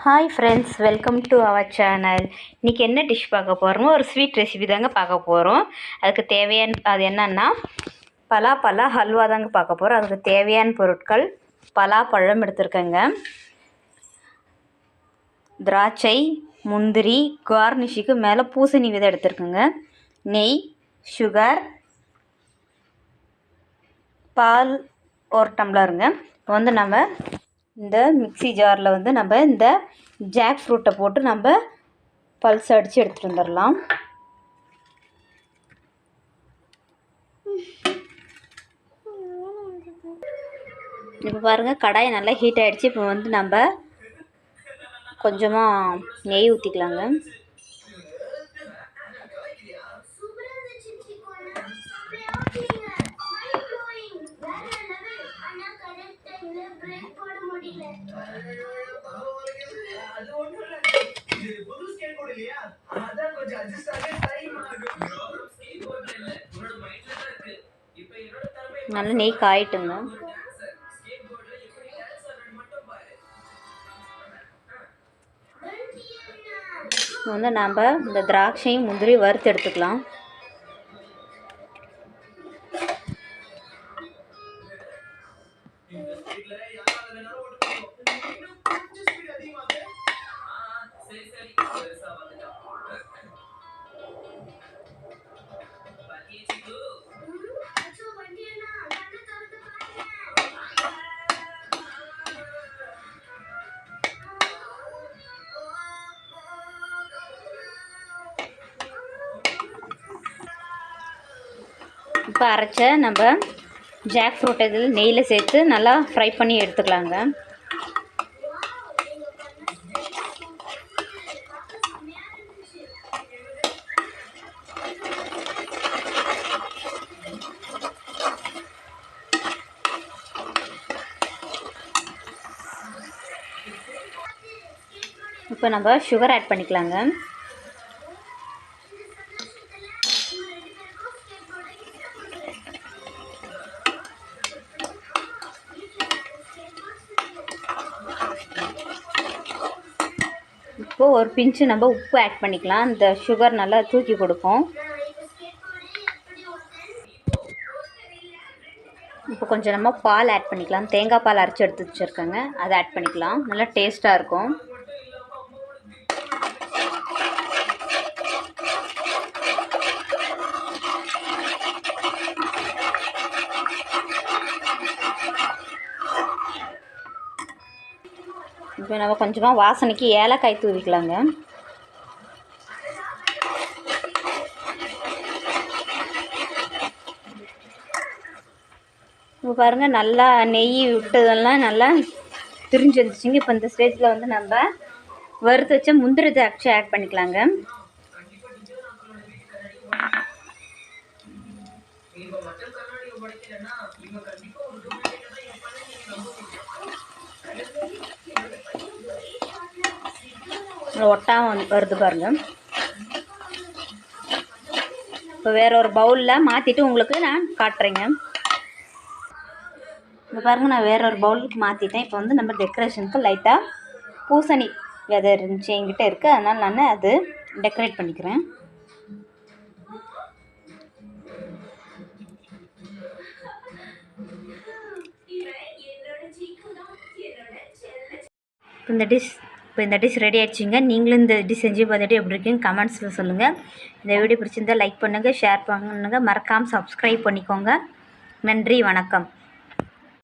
Hi friends, welcome to our channel. இன்றைக்கி என்ன dish பார்க்க போகிறோமோ ஒரு ஸ்வீட் ரெசிபி தாங்க பார்க்க போகிறோம். அதுக்கு தேவையான அது என்னென்னா பலாப்பழ ஹல்வா தாங்க பார்க்க போகிறோம். அதுக்கு தேவையான பொருட்கள் பலாப்பழம் எடுத்துருக்கேங்க, திராட்சை, முந்திரி, கார்னிஷுக்கு மேலே பூசணி விதை எடுத்துருக்கேங்க, நெய், சுகர், பால் ஒரு டம்ளருங்க. இப்போ வந்து நம்ம இந்த மிக்ஸி ஜாரில் வந்து நம்ம இந்த ஜாக் ஃப்ரூட்டை போட்டு நம்ம பல்ஸ் அடித்து எடுத்துகிட்டு வந்துடலாம். இப்போ பாருங்கள், கடாயை நல்லா ஹீட் ஆகிடுச்சு. இப்போ வந்து நம்ம கொஞ்சமாக நெய் ஊற்றிக்கலாங்க. நல்லா நெய் காயிட்டுங்க. வந்து நம்ம இந்த திராட்சையும் முந்திரி வறுத்து எடுத்துக்கலாம். இப்போ அரைச்ச நம்ம ஜாக் ஃப்ரூட் இதில் நெய்யில் சேர்த்து நல்லா ஃப்ரை பண்ணி எடுத்துக்கலாங்க. இப்போ நம்ம சுகர் ஆட் பண்ணிக்கலாங்க. இப்போ ஒரு பிஞ்சு நம்ம உப்பு ஆட் பண்ணிக்கலாம். இந்த சுகர் நல்லா தூக்கி கொடுக்கும். இப்போ கொஞ்சம் நம்ம பால் ஆட் பண்ணிக்கலாம். தேங்காய் பால் அரைச்சி எடுத்து வச்சுருக்கேங்க, அதை ஆட் பண்ணிக்கலாம். நல்லா டேஸ்ட்டாக இருக்கும். இப்போ நம்ம கொஞ்சமாக வாசனைக்கு ஏலக்காய் தூவிக்கலாங்க. இப்போ பாருங்கள், நல்லா நெய் விட்டதெல்லாம் நல்லா பிரிஞ்சு வந்துச்சுங்க. இப்போ இந்த ஸ்டேஜில் வந்து நம்ம வறுத்து வச்ச முந்திரி திராட்சை ஆட் பண்ணிக்கலாங்க. ஒட்டாமல் வருது பாருங்கள். இப்போ வேற ஒரு பவுலில் மாற்றிட்டு உங்களுக்கு நான் காட்டுறேங்க. இப்போ பாருங்கள், நான் வேற ஒரு பவுலுக்கு மாற்றிட்டேன். இப்போ வந்து நம்ம டெக்கரேஷனுக்கு லைட்டாக பூசணி விதை இருந்துச்சு என்கிட்ட இருக்குது, அதனால் நான் அது டெக்கரேட் பண்ணிக்கிறேன். இப்போ இந்த டிஷ் ரெடி ஆகிடுச்சிங்க. நீங்களும் இந்த டிஷ் செஞ்சு பார்த்துட்டு எப்படி இருக்குன்னு கமெண்ட்ஸில் சொல்லுங்கள். இந்த வீடியோ பிடிச்சிருந்தால் லைக் பண்ணுங்கள், ஷேர் பண்ணுங்கள், மறக்காமல் சப்ஸ்கிரைப் பண்ணிக்கோங்க. நன்றி, வணக்கம்.